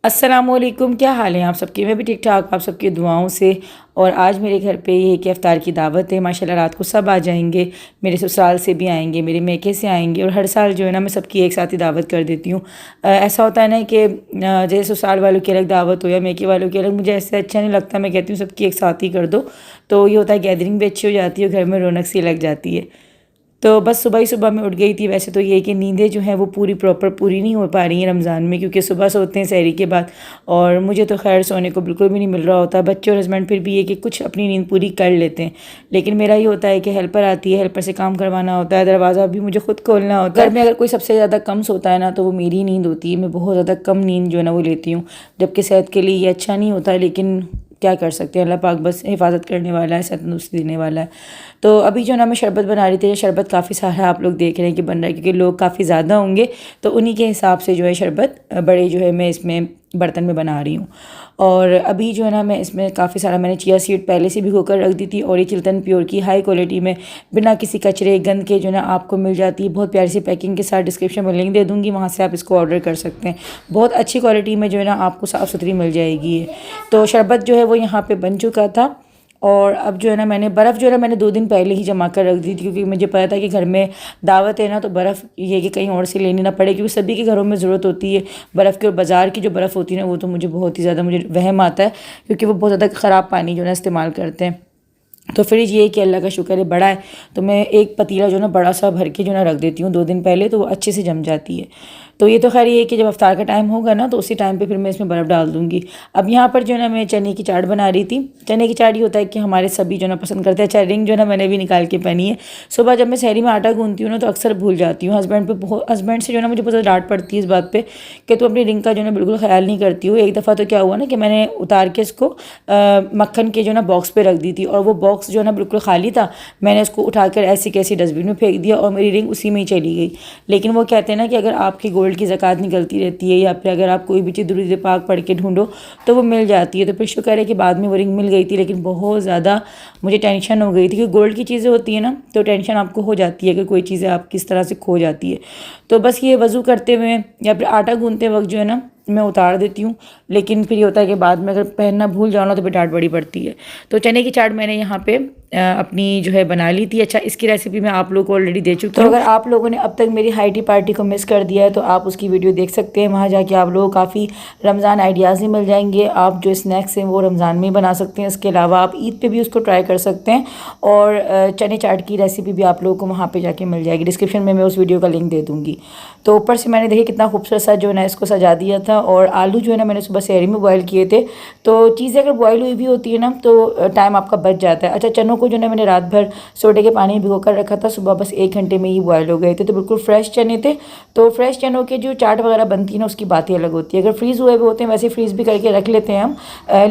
अस्सलामुअलैकुम, क्या हाल है आप सबके। मैं भी ठीक ठाक, आप सबकी दुआओं से। और आज मेरे घर पे ये कि इफ्तार की दावत है। माशाल्लाह रात को सब आ जाएंगे, मेरे ससुराल से भी आएंगे, मेरे मेके से आएंगे। और हर साल जो है ना मैं सबकी एक साथ ही दावत कर देती हूँ। ऐसा होता है ना कि जैसे ससुराल वालों की अलग दावत हो या मेके वालों की अलग, मुझे ऐसे अच्छा नहीं लगता। मैं कहती हूँ सबकी एक साथ ही कर दो, तो ये होता है गैदरिंग भी अच्छी हो जाती है, घर में रौनक सी लग जाती है। तो बस सुबह ही सुबह मैं उठ गई थी। वैसे तो ये कि नींदें जो हैं वो पूरी नहीं हो पा रही हैं रमज़ान में, क्योंकि सुबह सोते हैं सहरी के बाद, और मुझे तो खैर सोने को बिल्कुल भी नहीं मिल रहा होता। बच्चे और हस्बैंड फिर भी ये कि कुछ अपनी नींद पूरी कर लेते हैं, लेकिन मेरा ये होता है कि हेल्पर आती है, हेल्पर से काम करवाना होता है, दरवाज़ा भी मुझे खुद खोलना होता है। घर में अगर कोई सबसे ज़्यादा कम सोता है ना, तो वो मेरी नींद होती है। मैं बहुत ज़्यादा कम नींद जो है ना वो लेती हूँ, जबकि सेहत के लिए ये अच्छा नहीं होता, लेकिन क्या कर सकते हैं। अल्लाह पाक बस हिफाजत करने वाला है, सेहत तंदुरुस्ती देने वाला है। तो अभी जो ना मैं शरबत बना रही थी, शरबत काफ़ी सारा आप लोग देख रहे हैं कि बन रहा है, क्योंकि लोग काफ़ी ज़्यादा होंगे, तो उन्हीं के हिसाब से जो है शरबत बड़े जो है मैं इसमें बर्तन में बना रही हूँ। और अभी जो है ना मैं इसमें काफ़ी सारा मैंने चिया सीड पहले से भिगो कर रख दी थी, और ये चिल्तन प्योर की हाई क्वालिटी में बिना किसी कचरे गंद के जो है ना आपको मिल जाती है, बहुत प्यारी सी पैकिंग के साथ। डिस्क्रिप्शन में लिंक दे दूँगी, वहाँ से आप इसको ऑर्डर कर सकते हैं। बहुत अच्छी क्वालिटी में जो है ना आपको साफ़ सुथरी मिल जाएगी ये। तो शरबत जो है वो यहाँ पर बन चुका था, और अब जो है ना मैंने बर्फ़ जो है ना मैंने 2 दिन पहले ही जमा कर रख दी थी, क्योंकि मुझे पता था कि घर में दावत है ना, तो बर्फ़ ये कि कहीं और से लेनी ना पड़े, क्योंकि सभी के घरों में ज़रूरत होती है बर्फ़ की। और बाज़ार की जो बर्फ़ होती है ना, वो तो मुझे बहुत ही ज़्यादा मुझे वहम आता है, क्योंकि वो बहुत ज़्यादा ख़राब पानी जो है ना इस्तेमाल करते हैं। तो फ्रिज ये कि अल्लाह का शुक्र है बड़ा है, तो मैं एक पतीला जो ना बड़ा सा भर के जो ना रख देती हूँ 2 दिन पहले, तो वो अच्छे से जम जाती है। तो ये तो खैर ये है कि जब अफ्तार का टाइम होगा ना, तो उसी टाइम पे फिर मैं इसमें बर्फ़ डाल दूँगी। अब यहाँ पर जो है ना मैं चने की चाट बना रही थी। चने की चाट ये होता है कि हमारे सभी जो ना पसंद करते हैं। अच्छा, रिंग जो ना मैंने भी निकाल के पहनी है। सुबह जब मैं सहरी में आटा गूंथती हूँ ना, तो अक्सर भूल जाती हूँ। हस्बैंड से जो ना मुझे बहुत ज़्यादा डांट पड़ती है इस बात पर कि तू अपनी रिंग का जो ना बिल्कुल ख्याल नहीं करती हो। एक दफ़ा तो क्या हुआ ना कि मैंने उतार के इसको मक्खन के जो ना बॉक्स पर रख दी थी, और वो बॉक्स जो ना बिल्कुल खाली था। मैंने उसको उठाकर ऐसी कैसी डस्टबिन में फेंक दिया, और मेरी रिंग उसी में ही चली गई। लेकिन वो कहते हैं ना कि अगर आपकी गोल्ड की ज़कात निकलती रहती है, या फिर अगर आप कोई भी चीज़ दुरूद पाक पढ़ के ढूंढो तो वो मिल जाती है। तो फिर शुक्र है कि बाद में वो रिंग मिल गई थी, लेकिन बहुत ज़्यादा मुझे टेंशन हो गई थी, क्योंकि गोल्ड की चीज़ें होती है ना, तो टेंशन आपको हो जाती है अगर कोई चीज़ें आप किस तरह से खो जाती है। तो बस ये वज़ू करते हुए या फिर आटा गूंथते वक्त जो है ना मैं उतार देती हूँ, लेकिन फिर ये होता है कि बाद में अगर पहनना भूल जाओ ना, तो फिर डांट बड़ी पड़ती है। तो चने की चाट मैंने यहाँ पे अपनी जो है बना ली थी। अच्छा, इसकी रेसिपी मैं आप लोगों को ऑलरेडी दे चुकी हूँ। तो अगर आप लोगों ने अब तक मेरी हाई टी पार्टी को मिस कर दिया है, तो आप उसकी वीडियो देख सकते हैं। वहाँ जाके आप लोगों को काफ़ी रमज़ान आइडियाज़ ही मिल जाएंगे। आप जो स्नैक्स हैं वो रमज़ान में ही बना सकते हैं, इसके अलावा आप ईद पर भी उसको ट्राई कर सकते हैं। और चने चाट की रेसिपी भी आप लोगों को वहाँ पर जाके मिल जाएगी। डिस्क्रिप्शन में मैं उस वीडियो का लिंक दे दूँगी। तो ऊपर से मैंने देखिए कितना खूबसूरत सा जो है ना इसको सजा दिया था। और आलू जो है ना मैंने सुबह सहरी में बॉयल किए थे। तो चीज़ें अगर बॉयल हुई भी होती है ना, तो टाइम आपका बच जाता है। अच्छा, चनों को जो है मैंने रात भर सोडे के पानी में भिगो कर रखा था, सुबह बस 1 घंटे में ही बॉयल हो गए थे। तो बिल्कुल फ्रेश चने थे। तो फ्रेश चनों के जो चाट वगैरह बनती है ना, उसकी बात ही अलग होती है। अगर फ्रीज़ हुए हुए होते हैं, वैसे फ्रीज़ भी करके रख लेते हैं हम,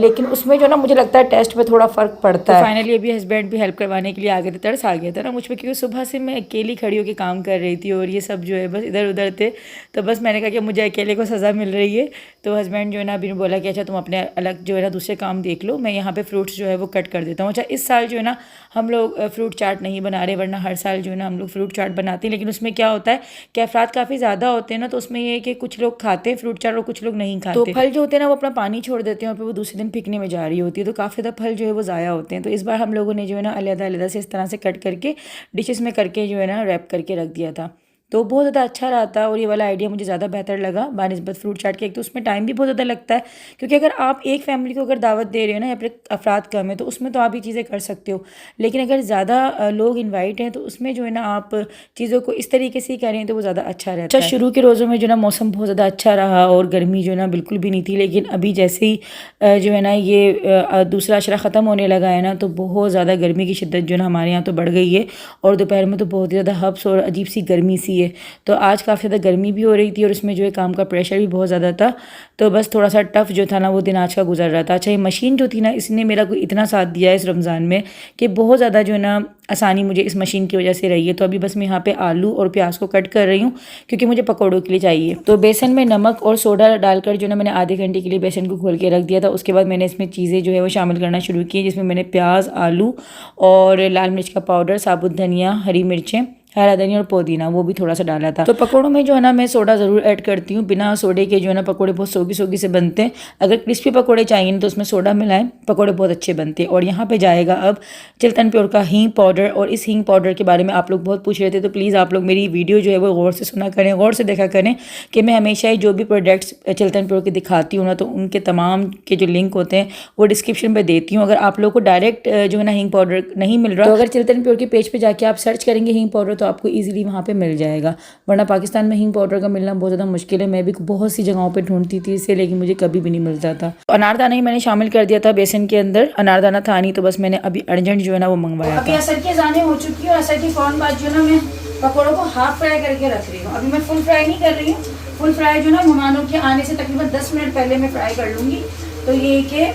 लेकिन उसमें जो ना मुझे लगता है टेस्ट में थोड़ा फ़र्क पड़ता है। फाइनली अभी हस्बैंड भी हेल्प करवाने के लिए आ गए थे। तरस आ गया था ना मुझ पर, क्योंकि सुबह से मैं अकेली खड़ी होकर काम कर रही थी, और ये सब जो है बस इधर उधर थे। तो बस मैंने कहा कि मुझे अकेले को सज़ा मिल रही है। तो हस्बैंड जो है ना अभी बोला कि अच्छा तुम अपने अलग जो है ना दूसरे काम देख लो, मैं यहाँ पे फ्रूट्स जो है वो कट कर देता हूँ। अच्छा, इस साल जो है ना हम लोग फ्रूट चाट नहीं बना रहे, वरना हर साल जो है ना हम लोग फ्रूट चाट बनाते हैं। लेकिन उसमें क्या होता है कि अफराद काफ़ी ज़्यादा होते हैं ना, तो उसमें ये है कि कुछ लोग खाते हैं फ्रूट चाट और कुछ लोग नहीं खाते। तो फल जो होते हैं ना वो अपना पानी छोड़ देते हैं, और फिर वो दूसरे दिन पिकने में जा रही होती है, तो काफ़ी ज़्यादा फल जो है वो ज़ाया होते हैं। तो इस बार हम लोगों ने जो है ना अलग-अलग से इस तरह से कट करके डिशेस में करके जो है ना रैप करके रख दिया था। तो बहुत ज़्यादा अच्छा रहा था, और ये वाला आइडिया मुझे ज़्यादा बेहतर लगा बानिस्बत फ्रूट चाट के। एक तो उसमें टाइम भी बहुत ज़्यादा लगता है, क्योंकि अगर आप एक फैमिली को अगर दावत दे रहे हो ना, या फिर अफराद कम है, तो उसमें तो आप ये चीज़ें कर सकते हो। लेकिन अगर ज़्यादा लोग इन्वाइट हैं, तो उसमें जो है ना आप चीज़ों को इस तरीके से ही करें तो वो ज़्यादा अच्छा रहता है। अच्छा, शुरू के रोज़ों में जो ना मौसम बहुत ज़्यादा अच्छा रहा, और गर्मी जो है ना बिल्कुल भी नहीं थी। लेकिन अभी जैसे ही जो है ना ये दूसरा अशरा ख़त्म होने लगा है ना, तो बहुत ज़्यादा गर्मी की शिद्दत जो है ना हमारे यहाँ तो बढ़ गई है। और दोपहर में तो बहुत ही ज़्यादा हब्स और अजीब सी गर्मी सी है। तो आज काफ़ी ज़्यादा गर्मी भी हो रही थी, और इसमें जो है काम का प्रेशर भी बहुत ज़्यादा था। तो बस थोड़ा सा टफ जो था ना वो दिन आज का गुजर रहा था। अच्छा, ये मशीन जो थी ना, इसने मेरा कोई इतना साथ दिया है इस रमज़ान में कि बहुत ज़्यादा जो है ना आसानी मुझे इस मशीन की वजह से रही है। तो अभी बस मैं यहाँ पे आलू और प्याज को कट कर रही हूँ, क्योंकि मुझे पकौड़ों के लिए चाहिए। तो बेसन में नमक और सोडा डालकर जो ना मैंने आधे घंटे के लिए बेसन को घोल के रख दिया था। उसके बाद मैंने इसमें चीज़ें जो है वो शामिल करना शुरू की, जिसमें मैंने प्याज, आलू और लाल मिर्च का पाउडर, साबुत धनिया, हरी मिर्चें, हरा धनिया और पुदीना वो भी थोड़ा सा डाला था। तो पकौड़ों में जो है ना मैं सोडा ज़रूर ऐड करती हूँ, बिना सोडे के जो है ना पकौड़े बहुत सोगी सोगी से बनते हैं। अगर क्रिस्पी पकौड़े चाहिए तो उसमें सोडा मिलाएं, पकौड़े बहुत अच्छे बनते हैं। और यहाँ पे जाएगा अब चिल्तन प्योर का हींग पाउडर। और इस हींग पाउडर के बारे में आप लोग बहुत पूछ रहे थे, तो प्लीज़ आप लोग मेरी वीडियो जो है वो गौर से सुना करें, गौर से देखा करें कि मैं हमेशा ही जो भी प्रोडक्ट्स चिल्तन प्योर के दिखाती हूँ ना, तो उनके तमाम के जो लिंक होते हैं वो डिस्क्रिप्शन में देती हूँ। अगर आप लोग को डायरेक्ट जो है ना हींग पाउडर नहीं मिल रहा, तो अगर चिल्तन प्योर के पेज पे जाके आप सर्च करेंगे हींग पाउडर तो आपको ईजिली वहाँ पे मिल जाएगा। वरना पाकिस्तान में हींग पाउडर का मिलना बहुत ज़्यादा मुश्किल है। मैं भी बहुत सी जगहों पर ढूंढती थी इसे, लेकिन मुझे कभी भी नहीं मिलता था। अनारदाना ही मैंने शामिल कर दिया था बेसन के अंदर, अनारदाना था नहीं, तो बस मैंने अभी अर्जेंट जो है ना वो मंगवाया। अभी असर की अज़ानें हो चुकी है और असर की फ़ौरन बाद जो है ना मैं पकौड़ों को हाफ फ्राई करके रख रही हूँ। अभी मैं फुल फ्राई नहीं कर रही हूँ, फुल फ्राई जो ना मेहमानों के आने से तकरीबन 10 मिनट पहले मैं फ्राई कर लूँगी, तो ये कि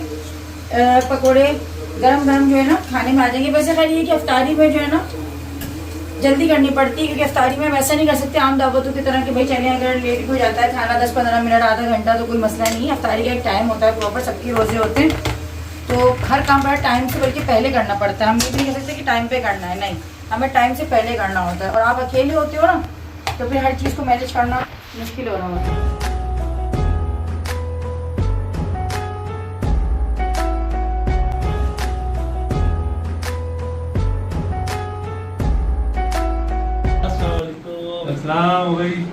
पकौड़े गरम गरम जो है ना खाने में आ जाएंगे। वैसे खैर ये कि अफ्तारी में जो है ना जल्दी करनी पड़ती है, क्योंकि अफ्तारी में वैसा नहीं कर सकते आम दावतों की तरह कि भाई चले अगर लेट हो जाता है खाना 10-15 मिनट आधा घंटा तो कोई मसला नहीं है। अफ्तारी का एक टाइम होता है प्रॉपर, सबके रोज़े होते हैं, तो हर काम बड़ा टाइम से बल्कि पहले करना पड़ता है। हम ये नहीं कह सकते कि टाइम पे करना है, नहीं, हमें टाइम से पहले करना होता है। और आप अकेले होते हो ना तो फिर हर चीज़ को मैनेज करना मुश्किल हो रहा होता है। अस्सलाम हो गई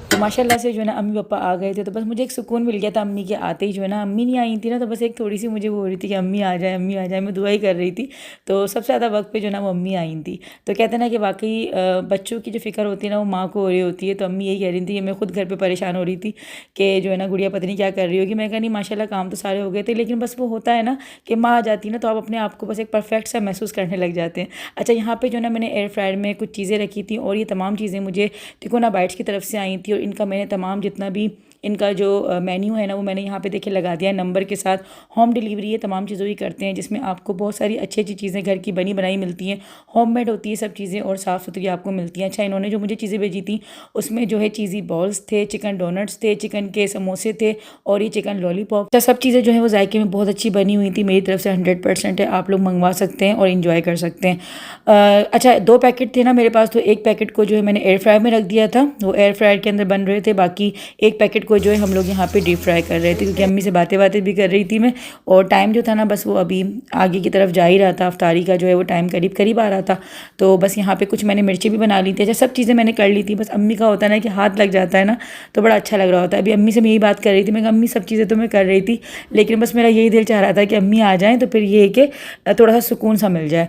तो माशाल्लाह से जो है ना अम्मी पापा आ गए थे, तो बस मुझे एक सुकून मिल गया था अम्मी के आते ही। जो है ना अम्मी नहीं आई थी ना, तो बस एक थोड़ी सी मुझे वो हो रही थी कि अम्मी आ जाए, अम्मी आ जाए, मैं दुआ ही कर रही थी। तो सबसे ज़्यादा वक्त पे जो ना वो अम्मी आई थी। तो कहते हैं ना कि वाकई बच्चों की जो फ़िक्र होती है ना वो माँ को हो रही होती है। तो अम्मी यही कह रही थी, मैं खुद घर पर परेशान हो रही थी कि जो है ना गुड़िया पता नहीं क्या कर रही होगी। मैं कहा नहीं माशाल्लाह काम तो सारे हो गए थे, लेकिन बस वो होता है ना कि माँ आ जाती है ना तो आप अपने आप को बस एक परफेक्ट सा महसूस करने लग जाते हैं। अच्छा, यहाँ पर जो ना मैंने एयर फ्रायर में कुछ चीज़ें रखी थी और ये तमाम चीज़ें मुझे तिकोना बाइट्स की तरफ से आई थी। और इनका मैंने तमाम जितना भी इनका जो मेन्यू है ना वो मैंने यहाँ पे देखे लगा दिया है नंबर के साथ। होम डिलीवरी ये तमाम चीज़ों की करते हैं, जिसमें आपको बहुत सारी अच्छी अच्छी चीज़ें घर की बनी बनाई मिलती हैं, होममेड होती है सब चीज़ें और साफ़ सुथरी आपको मिलती हैं। अच्छा, इन्होंने जो मुझे चीज़ें भेजी थी उसमें जो है चीज़ी बॉल्स थे, चिकन डोनट्स थे, चिकन के समोसे थे और ये चिकन लॉलीपॉप। तो सब चीज़ें जो है वो जायके में बहुत अच्छी बनी हुई थी। मेरी तरफ से 100% है, आप लोग मंगवा सकते हैं और इन्जॉय कर सकते हैं। अच्छा, 2 पैकेट थे ना मेरे पास, तो एक पैकेट को जो है मैंने एयर फ्रायर में रख दिया था, वो एयर फ्रायर के अंदर बन रहे थे। बाकी एक पैकेट को जो है हम लोग यहाँ पे डीप फ्राई कर रहे थे, क्योंकि अम्मी से बातें भी कर रही थी मैं। और टाइम जो था ना बस वो अभी आगे की तरफ जा ही रहा था, अफ्तारी का जो है वो टाइम करीब करीब आ रहा था। तो बस यहाँ पे कुछ मैंने मिर्ची भी बना ली थी। अच्छा, सब चीज़ें मैंने कर ली थी, बस अम्मी का होता है ना कि हाथ लग जाता है ना तो बड़ा अच्छा लग रहा होता है। अभी अम्मी से मैं यही बात कर रही थी, मैं कहा अम्मी सब चीज़ें तो मैं कर रही थी, लेकिन बस मेरा यही दिल चाह रहा था कि अम्मी आ जाएँ तो फिर ये है कि थोड़ा सा सुकून सा मिल जाए।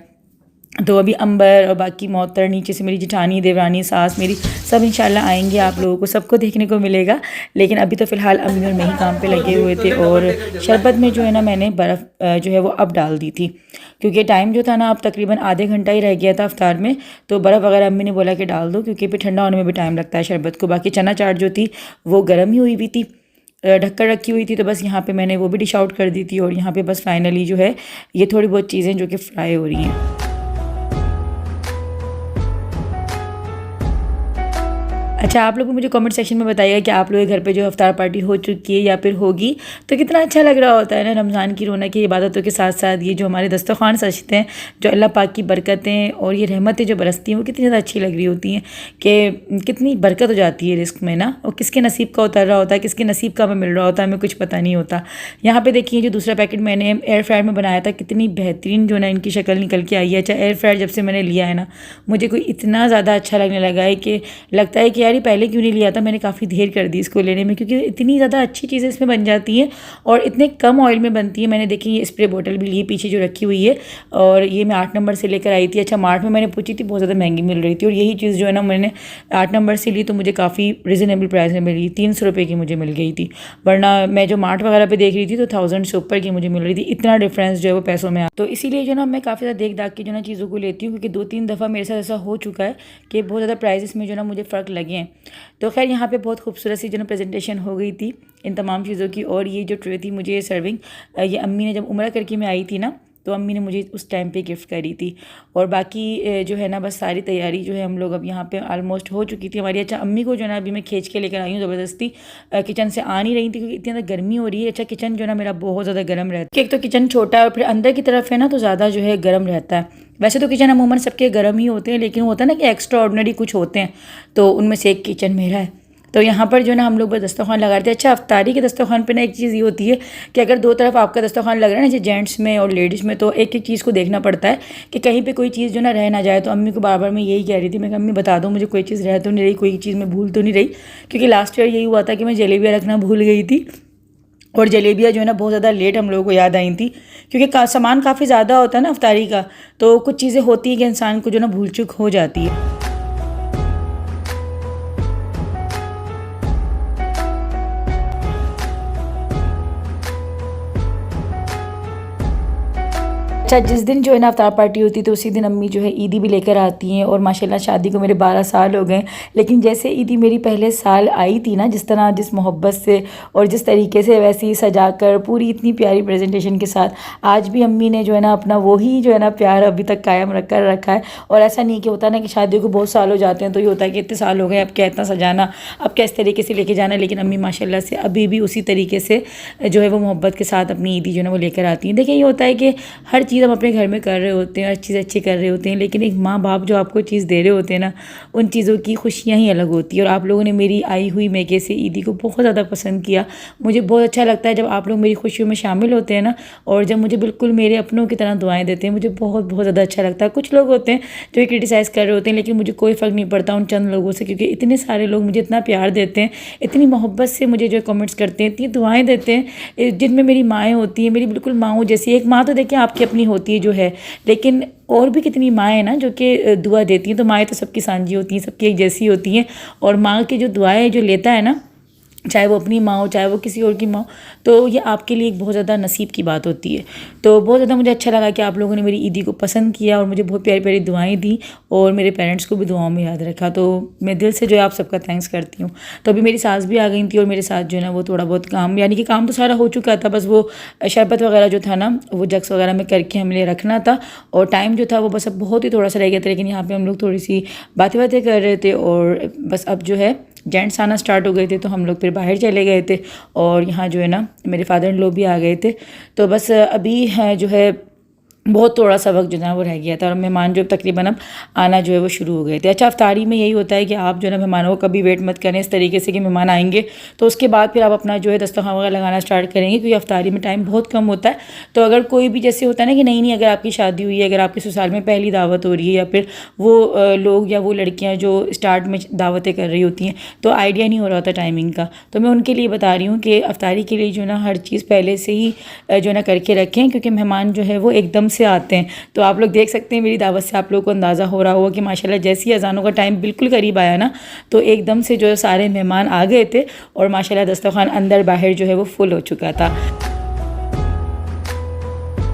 तो अभी अंबर और बाकी मोहतर, नीचे से मेरी जिठानी, देवरानी, सास मेरी, सब इंशाल्लाह आएंगे, आप लोगों को सबको देखने को मिलेगा। लेकिन अभी तो फ़िलहाल अम्मी और मैं ही काम पे लगे हुए थे। और शरबत में जो है ना मैंने बर्फ़ जो है वो अब डाल दी थी, क्योंकि टाइम जो था ना अब तकरीबन आधे घंटा ही रह गया था अफ्तार में। तो बर्फ़ वगैरह अम्मी ने बोला कि डाल दो, क्योंकि फिर ठंडा होने में भी टाइम लगता है शरबत को। बाकी चना चाट जो थी वो गर्म ही हुई थी, ढककर रखी हुई थी, तो बस यहाँ पे मैंने वो भी डिश आउट कर दी थी। और यहाँ पे बस फाइनली जो है ये थोड़ी बहुत चीज़ें जो कि फ्राई हो रही हैं। अच्छा, आप लोग मुझे कमेंट सेक्शन में बताइएगा कि आप लोगों के घर पे जो अफ्तार पार्टी हो चुकी है या फिर होगी, तो कितना अच्छा लग रहा होता है ना रमज़ान की रौनक की इबादतों के साथ साथ ये जो हमारे दस्तरख़्वान सजते हैं, जो अल्लाह पाक की बरकतें और ये रहमतें जो बरसती हैं वो कितनी ज़्यादा अच्छी लग रही होती हैं कि कितनी बरकत हो जाती है रिस्क में ना। और किसके नसीब का उतर रहा होता है, किसके नसीब का हमें मिल रहा होता है, हमें कुछ पता नहीं होता। यहाँ पर देखिए जो दूसरा पैकेट मैंने एयर फ्रायर में बनाया था, कितनी बेहतरीन जो ना इनकी शक्ल निकल के आई है। अच्छा, एयर फ्रायर जब से मैंने लिया है ना मुझे कोई इतना ज़्यादा अच्छा लगने लगा है कि लगता है कि यार पहले क्यों नहीं लिया था। मैंने काफ़ी देर कर दी इसको लेने में, क्योंकि इतनी ज़्यादा अच्छी चीज़ें इसमें बन जाती हैं और इतने कम ऑयल में बनती है। मैंने देखी ये स्प्रे बोतल भी ली पीछे जो रखी हुई है, और ये मैं 8 नंबर से लेकर आई थी। अच्छा, मार्ट में मैंने पूछी थी, बहुत ज़्यादा महंगी मिल रही थी, और यही चीज़ जो है ना मैंने 8 नंबर से ली तो मुझे काफ़ी रिजनेबल प्राइस में मिली, 300 रुपये की मुझे मिल गई थी। वरना मैं जो मार्ट वगैरह पर देख रही थी तो 1000 से ऊपर की मुझे मिल रही थी। इतना डिफरेंस जो है वो पैसों में। तो इसीलिए जो ना मैं काफ़ी ज़्यादा देख दाख के जो ना चीज़ों को लेती हूँ, क्योंकि 2-3 दफ़ा मेरे साथ ऐसा हो चुका है कि बहुत ज़्यादा प्राइसेस में जो ना मुझे फ़र्क लगे हैं। तो खैर यहाँ पे बहुत खूबसूरत सी जो ना प्रेजेंटेशन हो गई थी इन तमाम चीज़ों की। और ये जो ट्रे थी मुझे सर्विंग, ये अम्मी ने जब उम्रा करके मैं आई थी ना तो अम्मी ने मुझे उस टाइम पे गिफ्ट करी थी। और बाकी जो है ना बस सारी तैयारी जो है हम लोग अब यहाँ पे ऑलमोस्ट हो चुकी थी हमारी। अच्छा अम्मी को जो है ना अभी मैं खींच के लेकर आई हूँ ज़बरदस्ती, किचन से आ नहीं रही थी क्योंकि इतनी ज़्यादा गर्मी हो रही है। अच्छा किचन जो है ना मेरा बहुत ज़्यादा गर्म रहता है, एक तो किचन छोटा है और फिर अंदर की तरफ है ना तो ज़्यादा जो है गर्म रहता है। वैसे तो किचन अमूमन सबके गर्म ही होते हैं, लेकिन होता है ना कि एक्स्ट्रा ऑर्डिनरी कुछ होते हैं, तो उनमें से एक किचन मेरा है। तो यहाँ पर जो है ना हम लोग बस दस्तरखान लगा रहे थे। अच्छा अफ्तारी के दस्तरखान पे ना एक चीज़ ये होती है कि अगर दो तरफ आपका दस्तरखान लग रहा है ना, जैसे जेंट्स में और लेडीज़ में, तो एक एक चीज़ को देखना पड़ता है कि कहीं पे कोई चीज़ जो ना रह ना जाए। तो अम्मी को बार बार मैं यही कह रही थी, मैं अम्मी बता दो मुझे कोई चीज़ रह तो नहीं रही, कोई चीज़ मैं भूल तो नहीं रही। क्योंकि लास्ट ईयर यही हुआ था कि मैं जलेबियाँ रखना भूल गई थी, और जलेबियाँ जो है ना बहुत ज़्यादा लेट हम लोगों को याद आई थी, क्योंकि सामान काफ़ी ज़्यादा होता है ना अफ्तारी का, तो कुछ चीज़ें होती हैं कि इंसान को जो ना भूल चूक हो जाती है। अच्छा जिस दिन जो है ना अफ्तार पार्टी होती है तो उसी दिन अम्मी जो है ईदी भी लेकर आती हैं। और माशाल्लाह शादी को मेरे 12 साल हो गए, लेकिन जैसे ईदी मेरी पहले साल आई थी ना, जिस तरह जिस मोहब्बत से और जिस तरीके से वैसे ही सजा कर पूरी इतनी प्यारी प्रेजेंटेशन के साथ, आज भी अम्मी ने जो है ना अपना वही जो है ना प्यार अभी तक कायम रखा है। और ऐसा नहीं कि होता है ना कि शादियों को बहुत साल हो जाते हैं तो ये होता है कि इतने साल हो गए अब क्या इतना सजाना, अब क्या इस तरीके से लेके जाना। लेकिन अम्मी माशाल्लाह से अभी भी उसी तरीके से जो है वो मोहब्बत के साथ अपनी ईदी जो है ना वो लेकर आती हैं। देखिए ये होता है कि हर चीज़ हम अपने घर में कर रहे होते हैं, हर चीज़ अच्छी कर रहे होते हैं, लेकिन एक माँ बाप जो आपको चीज़ दे रहे होते हैं ना, उन चीज़ों की खुशियाँ ही अलग होती है। और आप लोगों ने मेरी आई हुई मेके से ईदी को बहुत ज़्यादा पसंद किया। मुझे बहुत अच्छा लगता है जब आप लोग मेरी खुशियों में शामिल होते हैं ना, और जब मुझे बिल्कुल मेरे अपनों की तरह दुआएं देते हैं, मुझे बहुत बहुत ज़्यादा अच्छा लगता है। कुछ लोग होते हैं जो क्रिटिसाइज़ कर रहे होते हैं, लेकिन मुझे कोई फ़र्क नहीं पड़ता उन चंद लोगों से, क्योंकि इतने सारे लोग मुझे इतना प्यार देते हैं, इतनी मोहब्बत से मुझे जो कमेंट्स करते हैं, इतनी दुआएं देते हैं, जिनमें मेरी माएँ होती हैं, मेरी बिल्कुल माँ जैसी। एक माँ तो देखिए आपकी अपनी होती है जो है, लेकिन और भी कितनी माएँ हैं ना जो कि दुआ देती हैं। तो माएँ तो सबकी सांझी होती हैं, सबकी एक जैसी होती हैं। और माँ की जो दुआएं जो लेता है ना, चाहे वो अपनी माँ हो चाहे वो किसी और की माँ हो, तो ये आपके लिए एक बहुत ज़्यादा नसीब की बात होती है। तो बहुत ज़्यादा मुझे अच्छा लगा कि आप लोगों ने मेरी ईदी को पसंद किया और मुझे बहुत प्यारी प्यारी दुआएं दी, और मेरे पेरेंट्स को भी दुआओं में याद रखा। तो मैं दिल से जो है आप सबका थैंक्स करती हूँ। तो अभी मेरी सास भी आ गई थी और मेरे साथ जो है ना वो थोड़ा बहुत काम, यानी कि काम तो सारा हो चुका था, बस वो शरबत वगैरह जो था ना वो जग्स वगैरह में करके हमें रखना था, और टाइम जो था वो बस अब बहुत ही थोड़ा सा रह गया था। लेकिन यहाँ पर हम लोग थोड़ी सी बातें कर रहे थे, और बस अब जो है जेंट्स आना स्टार्ट हो गए थे, तो हम लोग फिर बाहर चले गए थे। और यहाँ जो है ना मेरे फादर इन लॉ भी आ गए थे। तो बस अभी जो है बहुत थोड़ा सा वक्त जो है वो रह गया था, और मेहमान जो तकरीबन अब आना जो है वो शुरू हो गए थे। अच्छा अफ्तारी में यही होता है कि आप जो है ना मेहमानों को कभी वेट मत करें इस तरीके से कि मेहमान आएंगे तो उसके बाद फिर आप अपना जो है दस्तरखान वगैरह लगाना स्टार्ट करेंगे, क्योंकि अफ्तारी में टाइम बहुत कम होता है। तो अगर कोई भी जैसे होता है ना कि नहीं अगर आपकी शादी हुई है, अगर आपके ससुराल में पहली दावत हो रही है, या फिर वो लोग या वो लड़कियाँ जो स्टार्ट में दावतें कर रही होती हैं, तो आइडिया नहीं हो रहा होता टाइमिंग का, तो मैं उनके लिए बता रही हूँ कि अफ्तारी के लिए जो है ना हर चीज़ पहले से ही जो है ना करके रखें, क्योंकि मेहमान जो है वो एकदम से आते हैं। तो आप लोग देख सकते हैं मेरी दावत से आप लोगों को अंदाज़ा हो रहा होगा कि माशाल्लाह जैसी अजानों का टाइम बिल्कुल करीब आया ना, तो एकदम से जो है सारे मेहमान आ गए थे, और माशाल्लाह दस्तरखान अंदर बाहर जो है वो फुल हो चुका था।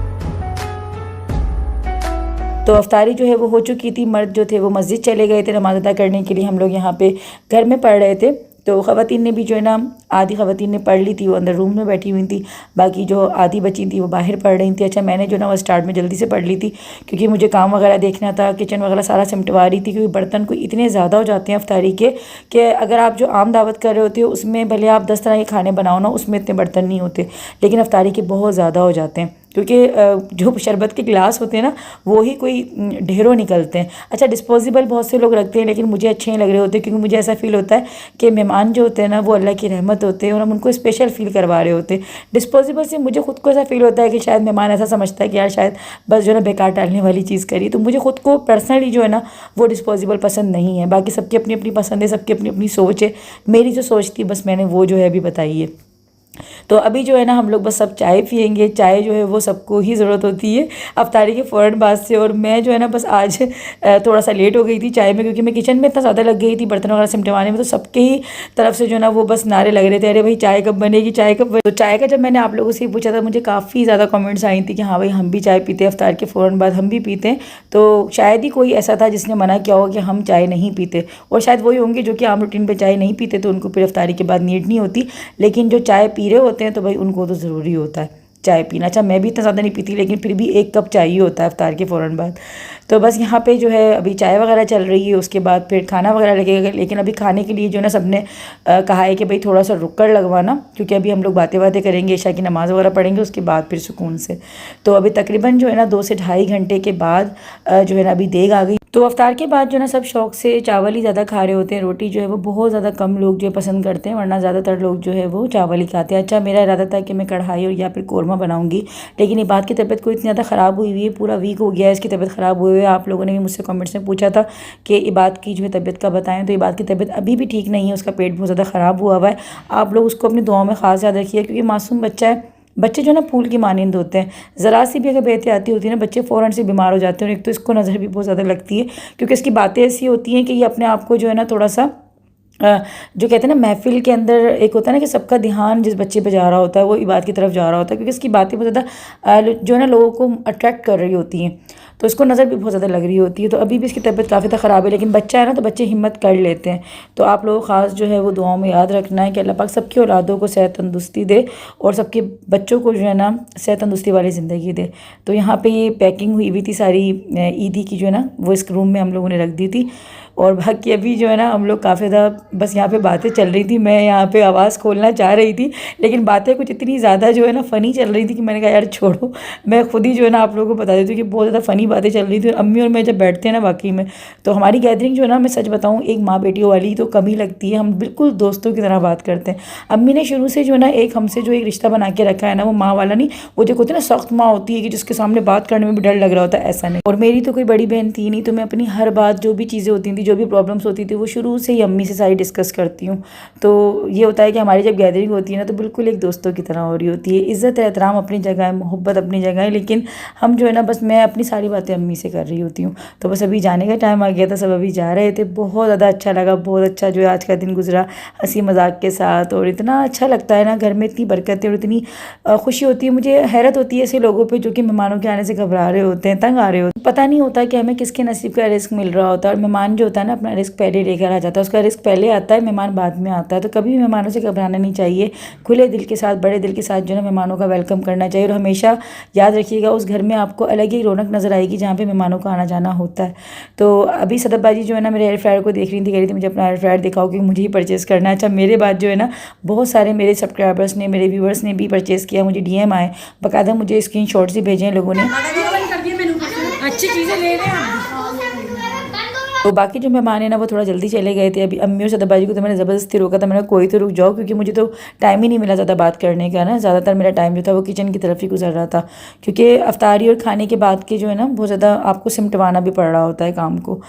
तो अफ्तारी जो है वो हो चुकी थी। मर्द जो थे वो मस्जिद चले गए थे नमाज़ अदा करने के लिए, हम लोग यहाँ पे घर में पढ़ रहे थे। तो ख़वातीन ने भी जो है ना आधी ख़वातीन ने पढ़ ली थी, वो अंदर रूम में बैठी हुई थी, बाकी जो आधी बची थी वो बाहर पढ़ रही थी। अच्छा मैंने जो ना वो स्टार्ट में जल्दी से पढ़ ली थी, क्योंकि मुझे काम वगैरह देखना था, किचन वगैरह सारा सिमटवा रही थी, क्योंकि बर्तन कोई इतने ज़्यादा हो जाते हैं अफ्तारी के कि अगर आप जो आम दावत कर रहे होते हो उसमें भले आप 10 तरह के खाने बनाओ ना, उसमें इतने बर्तन नहीं होते, लेकिन अफ्तारी के बहुत ज़्यादा हो जाते हैं, क्योंकि जो शरबत के गिलास होते हैं ना वो ही कोई ढेरों निकलते हैं। अच्छा डिस्पोजेबल बहुत से लोग रखते हैं, लेकिन मुझे अच्छे नहीं लग रहे होते, क्योंकि मुझे ऐसा फील होता है कि मेहमान जो होते हैं ना वो अल्लाह की रहमत होते हैं, और हम उनको स्पेशल फील करवा रहे होते हैं। डिस्पोजेबल से मुझे खुद को ऐसा फील होता है कि शायद मेहमान ऐसा समझता है कि यार शायद बस जो है ना बेकार डालने वाली चीज़ करी। तो मुझे खुद को पर्सनली जो है ना वो डिस्पोजेबल पसंद नहीं है। बाकी सबकी अपनी अपनी पसंद है, सबकी अपनी अपनी सोच है। मेरी जो सोच थी बस मैंने वो जो है अभी बताई है। तो अभी जो है ना हम लोग बस सब चाय पियेंगे। चाय जो है वो सबको ही ज़रूरत होती है अफ्तारी के फ़ौरन बाद से, और मैं जो है ना बस आज थोड़ा सा लेट हो गई थी चाय में, क्योंकि मैं किचन में इतना ज़्यादा लग गई थी बर्तन वगैरह सिमटवाने में। तो सबके ही तरफ से जो है ना वो बस नारे लग रहे थे, अरे भाई चाय कब बनेगी, चाय कब बनेगी। तो चाय का जब मैंने आप लोगों से पूछा था, मुझे काफ़ी ज़्यादा कमेंट्स आई थी कि हाँ भाई हम भी चाय पीते हैं, अफ्तार के फ़ौरन बाद हम भी पीते हैं। तो शायद ही कोई ऐसा था जिसने मना किया होगा कि हम चाय नहीं पीते, और शायद वही होंगे जो कि आम रूटीन पर चाय नहीं पीते, तो उनको फिर अफ्तारी के बाद नीड नहीं होती। लेकिन जो चाय पी रहे होते हैं तो भाई उनको तो ज़रूरी होता है। चाय पीना। अच्छा मैं भी इतना ज़्यादा नहीं पीती, लेकिन फिर भी 1 कप चाय ही होता है इफ्तार के फ़ौरन बाद। तो बस यहाँ पे जो है अभी चाय वगैरह चल रही है, उसके बाद फिर खाना वगैरह लगेगा। लेकिन अभी खाने के लिए जो है ना सबने कहा है कि भाई थोड़ा सा रुक कर लगवाना, क्योंकि अभी हम लोग बातें करेंगे, इशा की नमाज़ वगैरह पढ़ेंगे, उसके बाद फिर सुकून से। तो अभी तकरीबन जो है ना 2 से ढाई घंटे के बाद जो है ना अभी देग आ गई। तो अफ्तार के बाद जो है ना सब शौक़ से चावल ही ज़्यादा खा रहे होते हैं, रोटी जो है वो बहुत ज़्यादा कम लोग जो है पसंद करते हैं, वरना ज़्यादातर लोग जो है वो चावल ही खाते हैं। अच्छा मेरा इरादा था कि मैं कढ़ाई और या फिर कौरमा बनाऊंगी, लेकिन ये बात की तबीयत को इतनी ज़्यादा ख़राब हुई है, पूरा वीक हो गया है इसकी तबीयत ख़राब हुए हुए। आप लोगों ने भी मुझसे कमेंट्स में पूछा था कि इबाद की जो है तबीयत का बताएं, तो इबाद की तबीयत अभी भी ठीक नहीं है, उसका पेट बहुत ज़्यादा ख़राब हुआ हुआ है। आप लोग उसको अपनी दुआओं में ख़ास याद रखिए, क्योंकि मासूम बच्चा है। बच्चे जो है ना फूल की मानिंद होते हैं, ज़रा सी भी अगर बेहतियाती होती है ना बच्चे फ़ौरन से बीमार हो जाते हैं। और एक तो इसको नज़र भी बहुत ज़्यादा लगती है, क्योंकि इसकी बातें ऐसी होती हैं कि ये अपने आप को जो है ना थोड़ा सा जो कहते हैं ना महफ़िल के अंदर एक होता है ना कि सबका ध्यान जिस बच्चे पे जा रहा होता है वो इबाद की तरफ जा रहा होता है, क्योंकि इसकी बातें बहुत ज़्यादा जो है ना लोगों को अट्रैक्ट कर रही होती हैं, तो इसको नज़र भी बहुत ज़्यादा लग रही होती है। तो अभी भी इसकी तबीयत काफ़ी ज़्यादा ख़राब है, लेकिन बच्चा है ना तो बच्चे हिम्मत कर लेते हैं। तो आप लोगों को ख़ास जो है वो दुआओं में याद रखना है कि अल्लाह पाक सबकी औलादों को सेहत तंदुरुस्ती दे और सबके बच्चों को जो है ना सेहत तंदुरुस्ती वाली ज़िंदगी दे। तो यहाँ पे ये पैकिंग हुई हुई थी सारी ईदी की जो है ना, वो इस रूम में हम लोगों ने रख दी थी। और बाकी अभी जो है ना हम लोग काफ़ी ज़्यादा बस यहाँ पे बातें चल रही थी, मैं यहाँ पे आवाज़ खोलना चाह रही थी, लेकिन बातें कुछ इतनी ज़्यादा जो है ना फ़नी चल रही थी कि मैंने कहा यार छोड़ो, मैं खुद ही जो है ना आप लोगों को बता देती हूँ कि बहुत ज़्यादा फ़नी बातें चल रही थी। और अम्मी और मैं जब बैठते हैं ना वाकई में, तो हमारी गैदरिंग जो है ना, मैं सच बताऊँ, एक माँ बेटियों वाली तो कम ही लगती है, हम बिल्कुल दोस्तों की तरह बात करते हैं। अम्मी ने शुरू से जो है ना एक हमसे जो एक रिश्ता बना के रखा है ना, वो माँ वाला नहीं, वो जो होती है ना सख्त माँ होती है कि जिसके सामने बात करने में भी डर लग रहा होता है, ऐसा नहीं। और मेरी तो कोई बड़ी बहन थी नहीं, तो मैं अपनी हर बात जो भी चीज़ें होती थी, जो भी प्रॉब्लम्स होती थी, वो शुरू से ही अम्मी से सारी डिस्कस करती हूँ। तो ये होता है कि हमारी जब गैदरिंग होती है ना तो बिल्कुल एक दोस्तों की तरह हो रही होती है। इज़्ज़त एहतराम अपनी जगह है, मोहब्बत अपनी जगह है, लेकिन हम जो है ना बस मैं अपनी सारी बातें अम्मी से कर रही होती हूँ। तो बस अभी जाने का टाइम आ गया था, सब अभी जा रहे थे। बहुत ज़्यादा अच्छा लगा, बहुत अच्छा जो है आज का दिन गुजरा हंसी मजाक के साथ। और इतना अच्छा लगता है ना, घर में इतनी बरकत है और इतनी खुशी होती है। मुझे हैरत होती है ऐसे लोगों पर जो कि मेहमानों के आने से घबरा रहे होते हैं, तंग आ रहे होते हैं। पता नहीं होता कि हमें किसके नसीब का रिस्क मिल रहा होता है। और मेहमान जो होता है ना अपना रिस्क पहले लेकर आ जाता है, उसका रिस्क पहले आता है, मेहमान बाद में आता है। तो कभी भी मेहमानों से घबराना नहीं चाहिए, खुले दिल के साथ, बड़े दिल के साथ जो है मेहमानों का वेलकम करना चाहिए। और हमेशा याद रखिएगा उस घर में आपको अलग ही रौनक नज़र आएगी जहाँ पे मेहमानों का आना जाना होता है। तो अभी सदब बाजी जो है ना मेरे एयर फ्रायर को देख रही थी, कह रही थी मुझे अपना एयर फ्रायर दिखाओ क्योंकि मुझे ही परचेज़ करना है। अच्छा मेरे बाद जो है ना बहुत सारे मेरे सब्सक्राइबर्स ने, मेरे व्यूवर्स ने भी परचेज़ किया, मुझे DM आए, बाकायदा मुझे स्क्रीन शॉट्स ही भेजे हैं लोगों ने। अच्छी चीज़ें ले रहे हैं। तो बाकी जो मेहमान है ना वो थोड़ा जल्दी चले गए थे। अभी अम्मी और सदबाजी को तो मैंने ज़बरदस्ती रोका था, मैंने कोई तो रुक जाओ, क्योंकि मुझे तो टाइम ही नहीं मिला ज़्यादा बात करने का ना। ज़्यादातर मेरा टाइम जो था वो किचन की तरफ ही गुजर रहा था, क्योंकि अफ्तारी और खाने के बाद के जो है ना बहुत ज़्यादा आपको सिमटवाना भी पड़ रहा होता है काम को।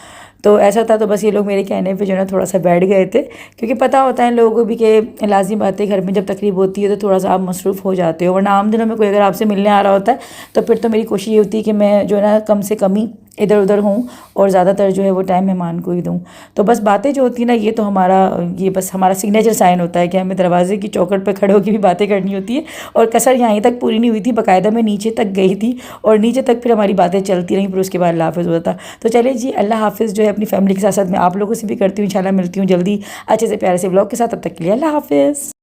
तो ऐसा था, तो बस ये लोग मेरे कहने पे जो है ना थोड़ा सा बैठ गए थे, क्योंकि पता होता है लोगों को भी कि लाजिम बात है घर में जब तकरीब होती है तो थोड़ा सा आप मसरूफ़ हो जाते हो। वरना आम दिनों में कोई अगर आपसे मिलने आ रहा होता है तो फिर तो मेरी कोशिश ये होती है कि मैं जो है ना कम से कम ही इधर उधर हूँ और ज़्यादातर जो है वो टाइम मेहमान को ही दूँ। तो बस बातें जो होती है ना ये तो ये बस हमारा सिग्नेचर साइन होता है कि हमें दरवाजे की चौखट पर खड़े होकर भी बातें करनी होती है। और कसर यहीं तक पूरी नहीं हुई थी, बाकायदा मैं नीचे तक गई थी और नीचे तक फिर हमारी बातें चलती रहीं, फिर उसके बाद अल्लाह हाफ़िज़ होता था। तो चलिए जी, अल्लाह हाफ़िज़ जो है अपनी फैमिली के साथ साथ मैं आप लोगों से भी करती हूँ। इंशाल्लाह मिलती हूँ जल्दी अच्छे से प्यारे से व्लॉग के साथ, तब तक के लिए अल्लाह हाफ़िज़।